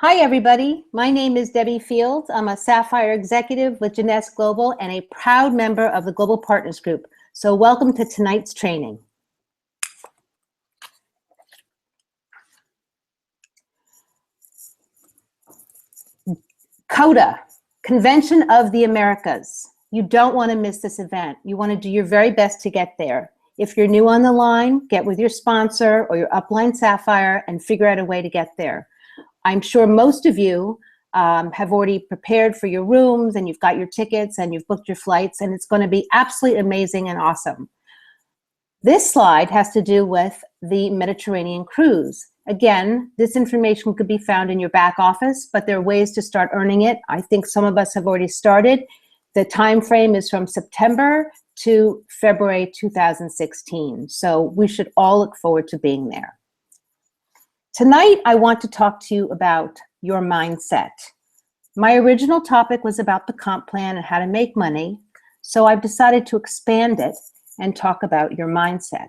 Hi, everybody. My name is Debbie Fields. I'm a Sapphire executive with Jeunesse Global and a proud member of the Global Partners Group. So welcome to tonight's training. CODA, Convention of the Americas. You don't want to miss this event. You want to do your very best to get there. If you're new on the line, get with your sponsor or your upline Sapphire and figure out a way to get there. I'm sure most of you have already prepared for your rooms and you've got your tickets and you've booked your flights, and it's going to be absolutely amazing and awesome. This slide has to do with the Mediterranean cruise. Again, this information could be found in your back office, but there are ways to start earning it. I think some of us have already started. The time frame is from September to February 2016. So we should all look forward to being there. Tonight, I want to talk to you about your mindset. My original topic was about the comp plan and how to make money, so I've decided to expand it and talk about your mindset.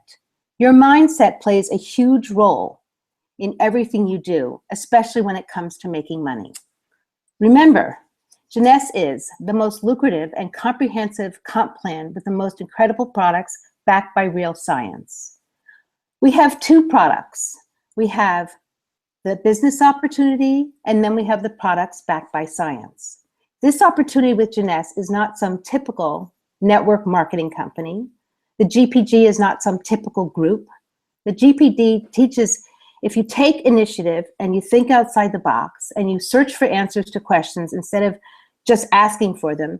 Your mindset plays a huge role in everything you do, especially when it comes to making money. Remember, Jeunesse is the most lucrative and comprehensive comp plan with the most incredible products backed by real science. We have two products. We have the business opportunity, and then we have the products backed by science. This opportunity with Jeunesse is not some typical network marketing company. The GPG is not some typical group. The GPD teaches if you take initiative and you think outside the box and you search for answers to questions instead of just asking for them,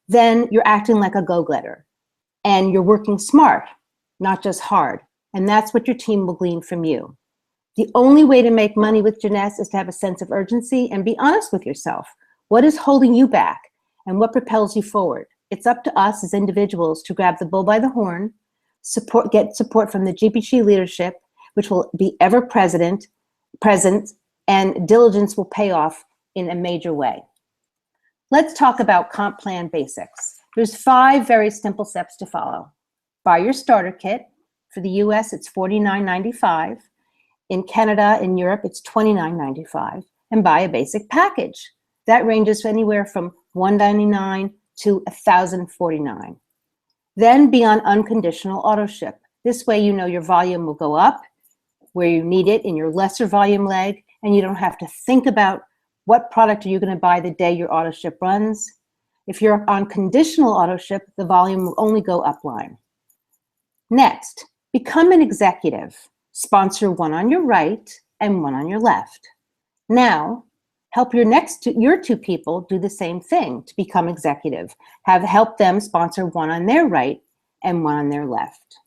then you're acting like a go-getter and you're working smart, not just hard. And that's what your team will glean from you. The only way to make money with Jeunesse is to have a sense of urgency and be honest with yourself. What is holding you back and what propels you forward? It's up to us as individuals to grab the bull by the horn, get support from the GPG leadership, which will be ever present, and diligence will pay off in a major way. Let's talk about comp plan basics. There's 5 very simple steps to follow. Buy your starter kit. For the US, it's $49.95. In Canada, in Europe, it's $29.95. And buy a basic package. That ranges anywhere from $199 to $1,049. Then be on unconditional auto ship. This way you know your volume will go up where you need it in your lesser volume leg, and you don't have to think about what product are you going to buy the day your auto ship runs. If you're on conditional auto ship, the volume will only go upline. Next, become an executive. Sponsor one on your right and one on your left. Now, help your two people do the same thing to become executive. Help them sponsor one on their right and one on their left.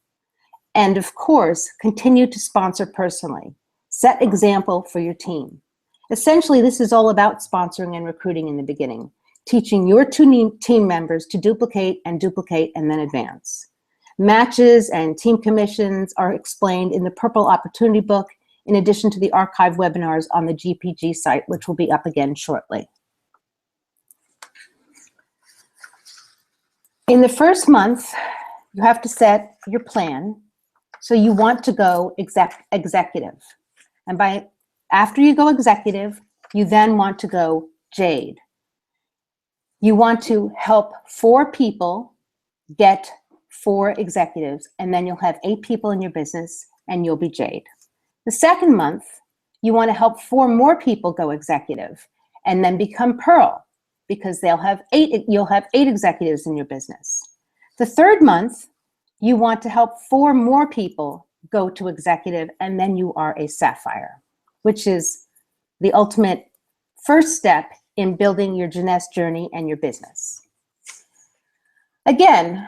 And of course, continue to sponsor personally. Set example for your team. Essentially, this is all about sponsoring and recruiting in the beginning, teaching your two team members to duplicate and then advance. Matches and team commissions are explained in the Purple Opportunity Book, in addition to the archive webinars on the GPG site, which will be up again shortly. In the first month, you have to set your plan. So you want to go executive. And after you go executive, you then want to go Jade. You want to help 4 people get 4 executives, and then you'll have 8 people in your business and you'll be Jade. The second month, you want to help 4 more people go executive and then become Pearl, because you'll have 8 executives in your business. The third month, you want to help 4 more people go to executive, and then you are a Sapphire, which is the ultimate first step in building your Jeunesse journey and your business. Again,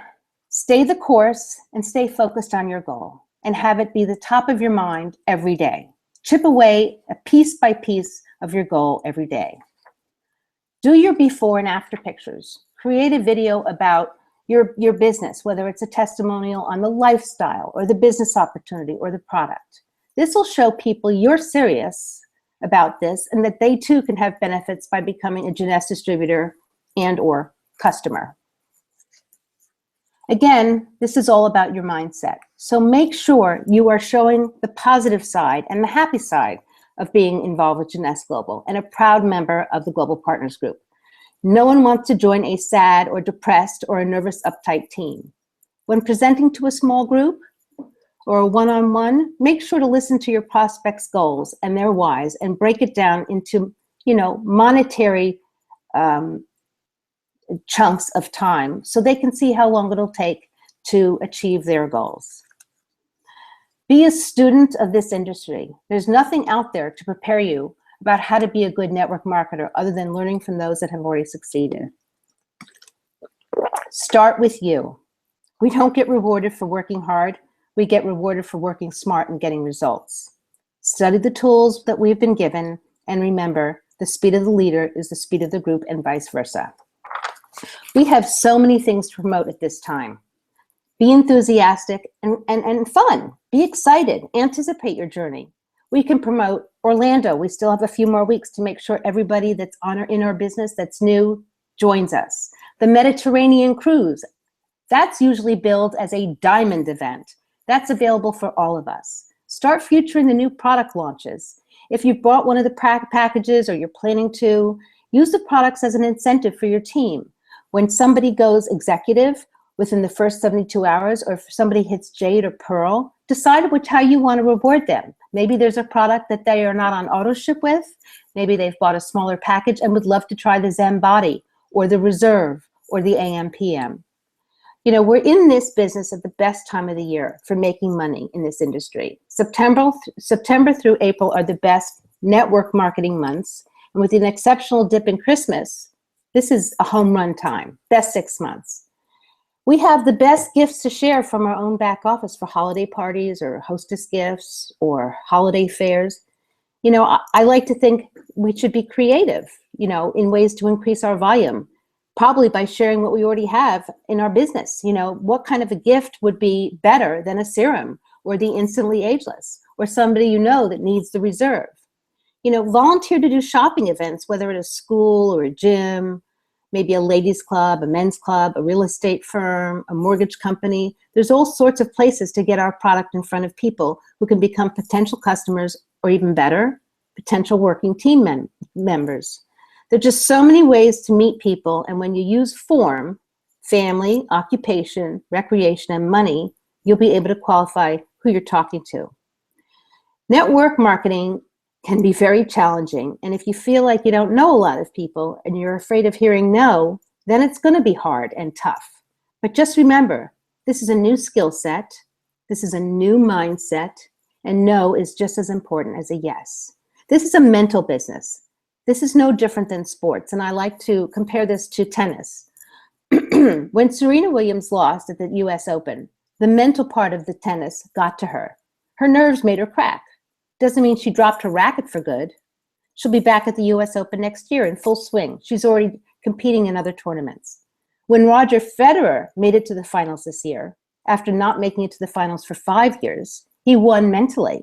stay the course and stay focused on your goal and have it be the top of your mind every day. Chip away a piece by piece of your goal every day. Do your before and after pictures. Create a video about your business, whether it's a testimonial on the lifestyle or the business opportunity or the product. This will show people you're serious about this and that they too can have benefits by becoming a Jeunesse distributor and or customer. Again, this is all about your mindset. So make sure you are showing the positive side and the happy side of being involved with Jeunesse Global and a proud member of the Global Partners Group. No one wants to join a sad or depressed or a nervous, uptight team. When presenting to a small group or a one-on-one, make sure to listen to your prospects' goals and their whys and break it down into, monetary chunks of time so they can see how long it'll take to achieve their goals. Be a student of this industry. There's nothing out there to prepare you about how to be a good network marketer other than learning from those that have already succeeded. Start with you. We don't get rewarded for working hard. We get rewarded for working smart and getting results. Study the tools that we've been given, and remember, the speed of the leader is the speed of the group and vice versa. We have so many things to promote at this time. Be enthusiastic and fun. Be excited. Anticipate your journey. We can promote Orlando. We still have a few more weeks to make sure everybody that's in our business that's new joins us. The Mediterranean cruise, that's usually billed as a diamond event. That's available for all of us. Start featuring the new product launches. If you've bought one of the packages or you're planning to, use the products as an incentive for your team. When somebody goes executive within the first 72 hours, or if somebody hits Jade or Pearl, decide how you want to reward them. Maybe there's a product that they are not on auto ship with. Maybe they've bought a smaller package and would love to try the Zen Body or the Reserve or the AM/PM. We're in this business at the best time of the year for making money in this industry. September through April are the best network marketing months. And with an exceptional dip in Christmas, this is a home run time, best 6 months. We have the best gifts to share from our own back office for holiday parties or hostess gifts or holiday fairs. I like to think we should be creative, in ways to increase our volume, probably by sharing what we already have in our business. What kind of a gift would be better than a serum or the Instantly Ageless or somebody that needs the Reserve? Volunteer to do shopping events, whether at a school or a gym, maybe a ladies club, a men's club, a real estate firm, a mortgage company. There's all sorts of places to get our product in front of people who can become potential customers or even better, potential working team members. There are just so many ways to meet people, and when you use form, family, occupation, recreation, and money, you'll be able to qualify who you're talking to. Network marketing can be very challenging, and if you feel like you don't know a lot of people and you're afraid of hearing no, then it's going to be hard and tough. But just remember, this is a new skill set, this is a new mindset, and no is just as important as a yes. This is a mental business. This is no different than sports, and I like to compare this to tennis. When Serena Williams lost at the US Open, the mental part of the tennis got to her. Her nerves made her crack. Doesn't mean she dropped her racket for good. She'll be back at the US Open next year in full swing. She's already competing in other tournaments. When Roger Federer made it to the finals this year, after not making it to the finals for 5 years, he won mentally.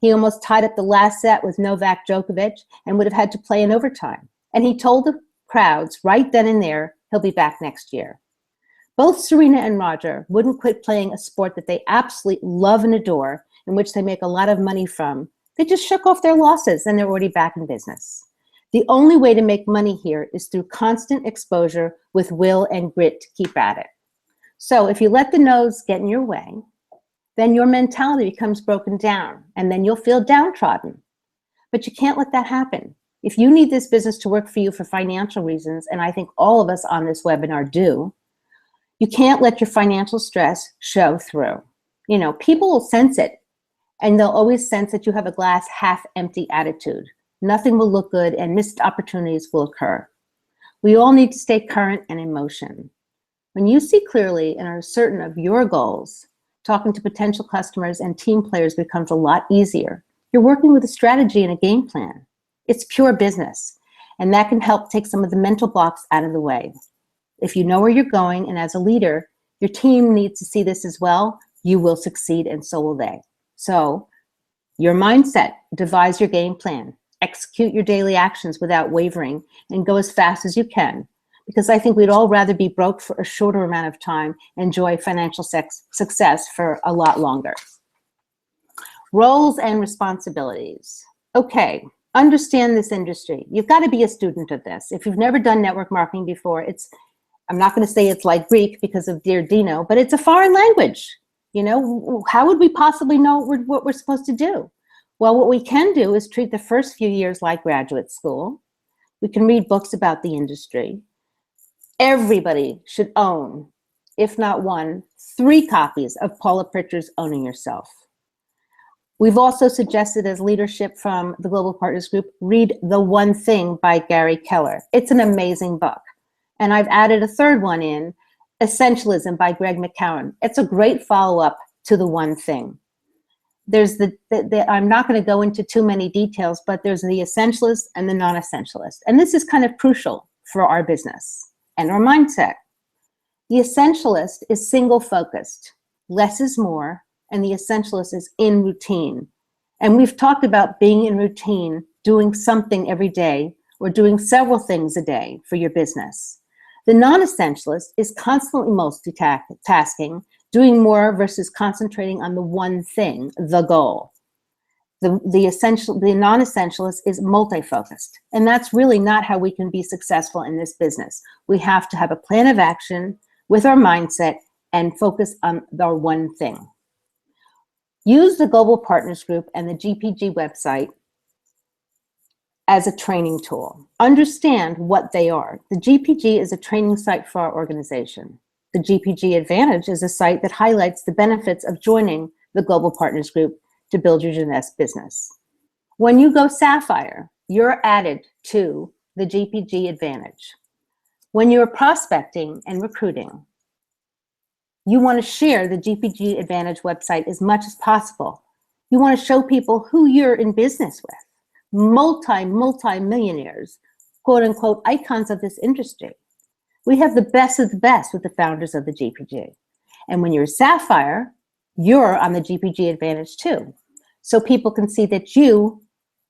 He almost tied up the last set with Novak Djokovic and would have had to play in overtime. And he told the crowds right then and there, he'll be back next year. Both Serena and Roger wouldn't quit playing a sport that they absolutely love and adore, in which they make a lot of money from. They just shook off their losses and they're already back in business. The only way to make money here is through constant exposure with will and grit to keep at it. So if you let the no's get in your way, then your mentality becomes broken down and then you'll feel downtrodden. But you can't let that happen. If you need this business to work for you for financial reasons, and I think all of us on this webinar do, you can't let your financial stress show through. People will sense it, and they'll always sense that you have a glass half empty attitude. Nothing will look good and missed opportunities will occur. We all need to stay current and in motion. When you see clearly and are certain of your goals, talking to potential customers and team players becomes a lot easier. You're working with a strategy and a game plan. It's pure business, and that can help take some of the mental blocks out of the way. If you know where you're going, and as a leader, your team needs to see this as well, you will succeed and so will they. So your mindset, devise your game plan, execute your daily actions without wavering, and go as fast as you can. Because I think we'd all rather be broke for a shorter amount of time and enjoy financial success for a lot longer. Roles and responsibilities. Okay, understand this industry. You've got to be a student of this. If you've never done network marketing before, I'm not going to say it's like Greek because of dear Dino, but it's a foreign language. You know, how would we possibly know what we're supposed to do? Well, what we can do is treat the first few years like graduate school. We can read books about the industry. Everybody should own, if not one, 3 copies of Paula Pritchard's Owning Yourself. We've also suggested as leadership from the Global Partners Group, read The One Thing by Gary Keller. It's an amazing book. And I've added a 3rd one in, Essentialism by Greg McKeown. It's a great follow-up to The One Thing. There's I'm not going to go into too many details, but there's the essentialist and the non-essentialist. And this is kind of crucial for our business and our mindset. The essentialist is single-focused. Less is more, and the essentialist is in routine. And we've talked about being in routine, doing something every day, or doing several things a day for your business. The non-essentialist is constantly multitasking, doing more versus concentrating on the one thing, the goal. The non-essentialist is multi-focused, and that's really not how we can be successful in this business. We have to have a plan of action with our mindset and focus on our one thing. Use the Global Partners Group and the GPG website as a training tool. Understand what they are. The GPG is a training site for our organization. The GPG Advantage is a site that highlights the benefits of joining the Global Partners Group to build your Jeunesse business. When you go Sapphire, you're added to the GPG Advantage. When you're prospecting and recruiting, you want to share the GPG Advantage website as much as possible. You want to show people who you're in business with. Multi-millionaires, quote unquote, icons of this industry. We have the best of the best with the founders of the GPG. And when you're Sapphire, you're on the GPG Advantage too. So people can see that you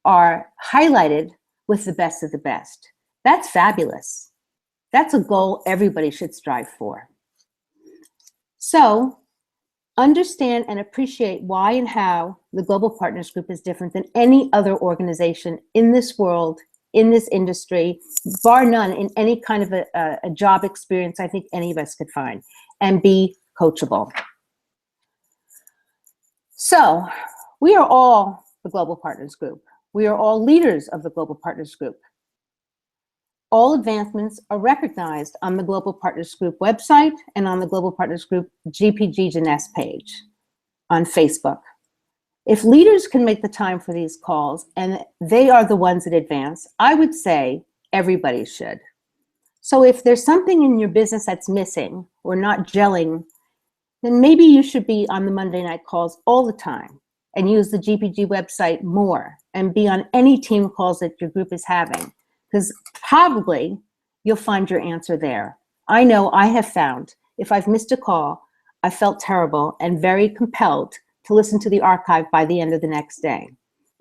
are highlighted with the best of the best. That's fabulous. That's a goal everybody should strive for. So understand and appreciate why and how the Global Partners Group is different than any other organization in this world, in this industry, bar none, in any kind of a job experience I think any of us could find, and be coachable. So we are all the Global Partners Group. We are all leaders of the Global Partners Group. All advancements are recognized on the Global Partners Group website and on the Global Partners Group GPG Jeunesse page on Facebook. If leaders can make the time for these calls and they are the ones that advance, I would say everybody should. So if there's something in your business that's missing or not gelling, then maybe you should be on the Monday night calls all the time and use the GPG website more and be on any team calls that your group is having. Because probably you'll find your answer there. I know I have found if I've missed a call, I felt terrible and very compelled to listen to the archive by the end of the next day.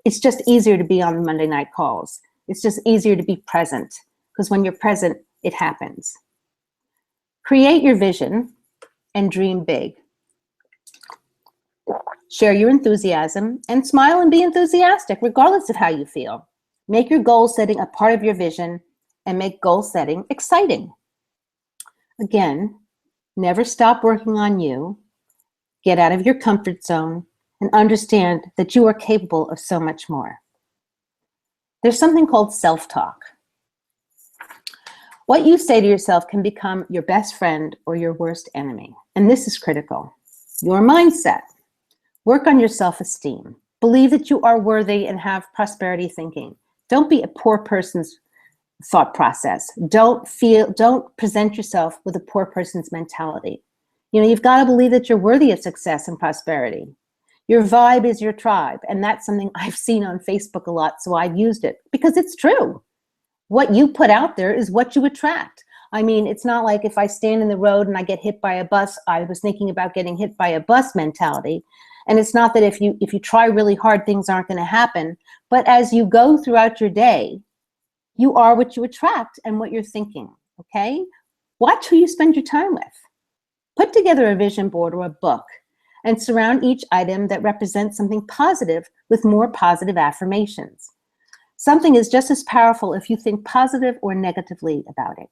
It's just easier to be on the Monday night calls. It's just easier to be present because when you're present, it happens. Create your vision and dream big. Share your enthusiasm and smile and be enthusiastic regardless of how you feel. Make your goal setting a part of your vision and make goal setting exciting. Again, never stop working on you. Get out of your comfort zone and understand that you are capable of so much more. There's something called self-talk. What you say to yourself can become your best friend or your worst enemy. And this is critical. Your mindset. Work on your self-esteem. Believe that you are worthy and have prosperity thinking. Don't be a poor person's thought process. Don't present yourself with a poor person's mentality. You know, you've got to believe that you're worthy of success and prosperity. Your vibe is your tribe. And that's something I've seen on Facebook a lot, so I've used it because it's true. What you put out there is what you attract. I mean, it's not like if I stand in the road and I get hit by a bus, I was thinking about getting hit by a bus mentality. And it's not that if you try really hard, things aren't going to happen. But as you go throughout your day, you are what you attract and what you're thinking, okay? Watch who you spend your time with. Put together a vision board or a book and surround each item that represents something positive with more positive affirmations. Something is just as powerful if you think positive or negatively about it.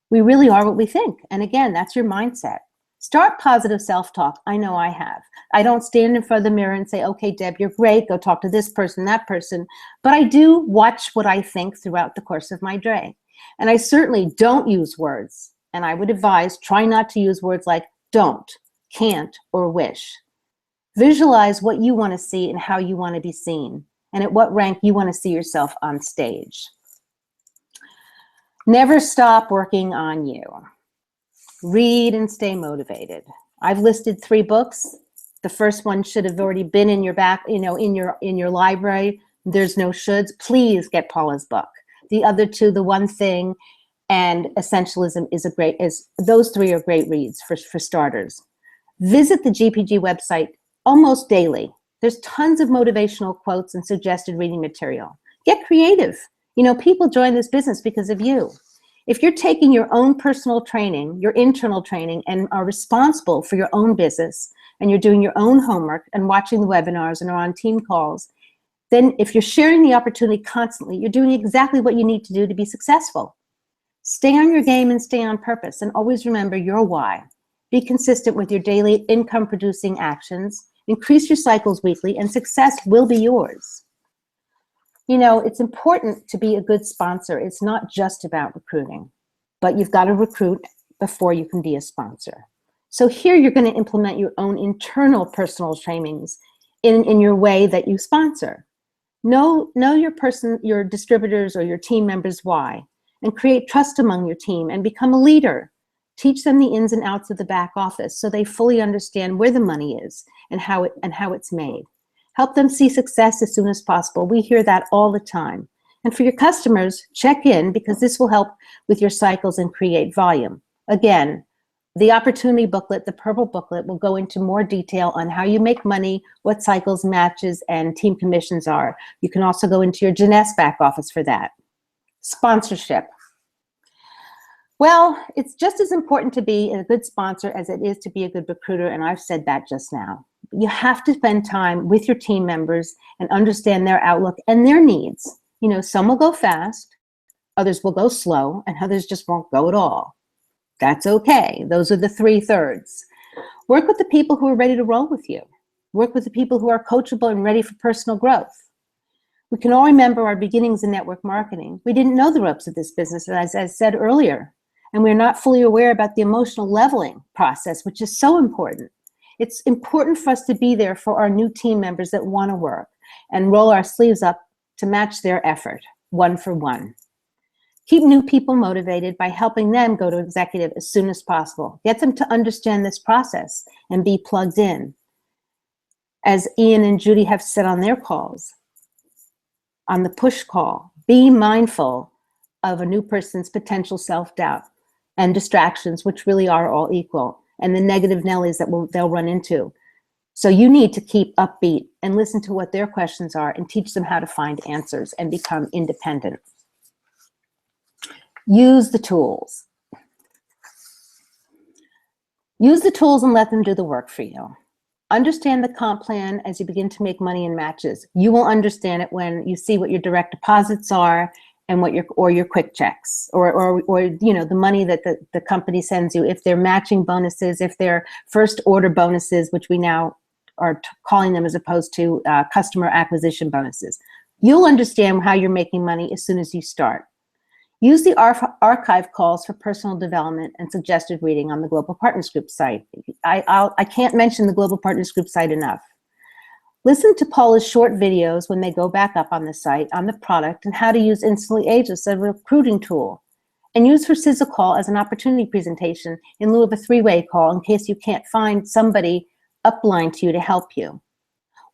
We really are what we think. And again, that's your mindset. Start positive self-talk. I know I have. I don't stand in front of the mirror and say, okay, Deb, you're great. Go talk to this person, that person. But I do watch what I think throughout the course of my day. And I certainly don't use words. And I would advise, try not to use words like don't, can't, or wish. Visualize what you want to see and how you want to be seen, and at what rank you want to see yourself on stage. Never stop working on you. Read and stay motivated. I've listed 3 books. The first one should have already been in your back, in your library. There's no shoulds. Please get Paula's book. The other 2, The One Thing and Essentialism, those 3 are great reads for starters. Visit the GPG website almost daily. There's tons of motivational quotes and suggested reading material. Get creative. People join this business because of you. If you're taking your own personal training, your internal training, and are responsible for your own business, and you're doing your own homework and watching the webinars and are on team calls, then if you're sharing the opportunity constantly, you're doing exactly what you need to do to be successful. Stay on your game and stay on purpose, and always remember your why. Be consistent with your daily income-producing actions, increase your cycles weekly, and success will be yours. It's important to be a good sponsor. It's not just about recruiting, but you've got to recruit before you can be a sponsor. So here you're going to implement your own internal personal trainings in your way that you sponsor. Know your distributors or your team members why, and create trust among your team and become a leader. Teach them the ins and outs of the back office so they fully understand where the money is and how it's made. Help them see success as soon as possible. We hear that all the time. And for your customers, check in, because this will help with your cycles and create volume. Again, the opportunity booklet, the purple booklet, will go into more detail on how you make money, what cycles, matches, and team commissions are. You can also go into your Jeunesse back office for that. Sponsorship. Well, it's just as important to be a good sponsor as it is to be a good recruiter, and I've said that just now. You have to spend time with your team members and understand their outlook and their needs. Some will go fast, others will go slow, and others just won't go at all. That's okay. Those are the 3/3. Work with the people who are ready to roll with you. Work with the people who are coachable and ready for personal growth. We can all remember our beginnings in network marketing. We didn't know the ropes of this business, as I said earlier, and we're not fully aware about the emotional leveling process, which is so important. It's important for us to be there for our new team members that want to work and roll our sleeves up to match their effort, 1 for 1. Keep new people motivated by helping them go to executive as soon as possible. Get them to understand this process and be plugged in. As Ian and Judy have said on their calls, on the push call, be mindful of a new person's potential self-doubt and distractions, which really are all equal, and the negative Nellies that they'll run into. So you need to keep upbeat and listen to what their questions are and teach them how to find answers and become independent. Use the tools. Use the tools and let them do the work for you. Understand the comp plan as you begin to make money in matches. You will understand it when you see what your direct deposits are and what your quick checks, or the money that the company sends you, if they're matching bonuses, if they're first order bonuses, which we now are calling them as opposed to customer acquisition bonuses. You'll understand how you're making money as soon as you start. Use the archive calls for personal development and suggested reading on the Global Partners Group site. I can't mention the Global Partners Group site enough. Listen to Paula's short videos when they go back up on the site on the product and how to use Instantly Ageless as a recruiting tool. And use her sizzle call as an opportunity presentation in lieu of a 3-way call in case you can't find somebody upline to you to help you.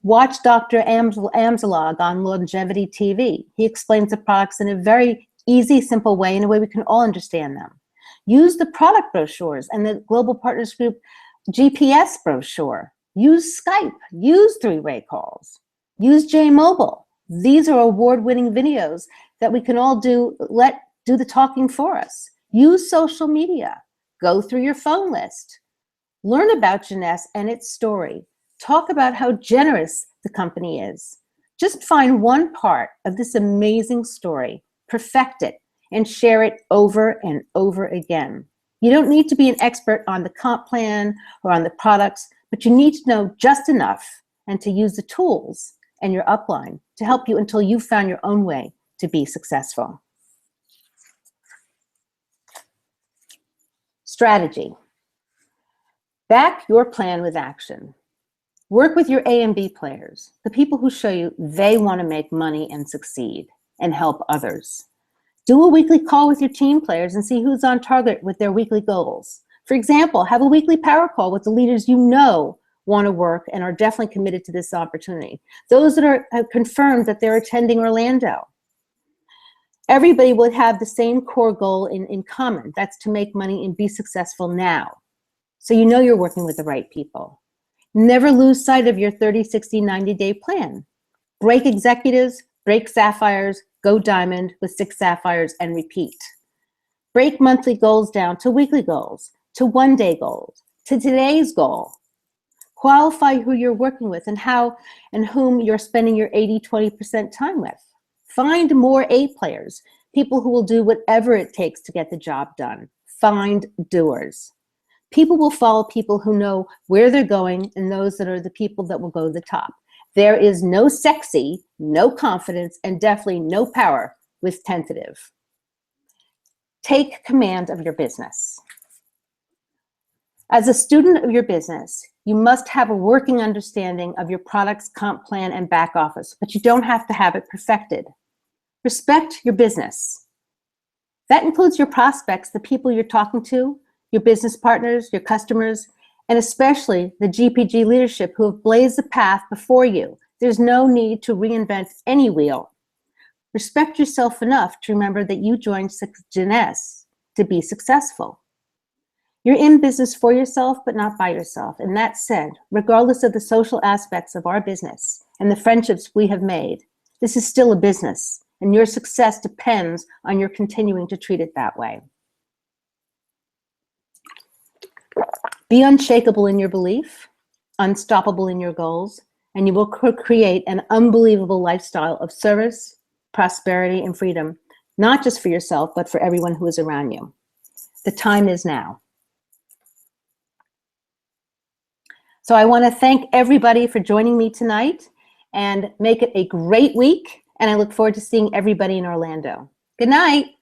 Watch Dr. Amzalog on Longevity TV. He explains the products in a very easy, simple way, in a way we can all understand them. Use the product brochures and the Global Partners Group GPS brochure. Use Skype. Use 3-way calls. Use J-Mobile. These are award-winning videos that we can all do the talking for us. Use social media. Go through your phone list. Learn about Jeunesse and its story. Talk about how generous the company is. Just find one part of this amazing story, perfect it, and share it over and over again. You don't need to be an expert on the comp plan or on the products, but you need to know just enough and to use the tools and your upline to help you until you've found your own way to be successful. Strategy. Back your plan with action. Work with your A and B players, the people who show you they want to make money and succeed and help others. Do a weekly call with your team players and see who's on target with their weekly goals. For example, have a weekly power call with the leaders you know want to work and are definitely committed to this opportunity. Those that have confirmed that they're attending Orlando. Everybody would have the same core goal in common. That's to make money and be successful now. So you know you're working with the right people. Never lose sight of your 30, 60, 90-day plan. Break executives, break sapphires, go diamond with 6 sapphires, and repeat. Break monthly goals down to weekly goals, to one-day goals, to today's goal. Qualify who you're working with and how and whom you're spending your 80-20% time with. Find more A players, people who will do whatever it takes to get the job done. Find doers. People will follow people who know where they're going and those that are the people that will go to the top. There is no sexy, no confidence, and definitely no power with tentative. Take command of your business. As a student of your business, you must have a working understanding of your product's comp plan and back office, but you don't have to have it perfected. Respect your business. That includes your prospects, the people you're talking to, your business partners, your customers, and especially the GPG leadership who have blazed the path before you. There's no need to reinvent any wheel. Respect yourself enough to remember that you joined Jeunesse to be successful. You're in business for yourself, but not by yourself. And that said, regardless of the social aspects of our business and the friendships we have made, this is still a business, and your success depends on your continuing to treat it that way. Be unshakable in your belief, unstoppable in your goals, and you will create an unbelievable lifestyle of service, prosperity, and freedom, not just for yourself, but for everyone who is around you. The time is now. So I want to thank everybody for joining me tonight and make it a great week. And I look forward to seeing everybody in Orlando. Good night.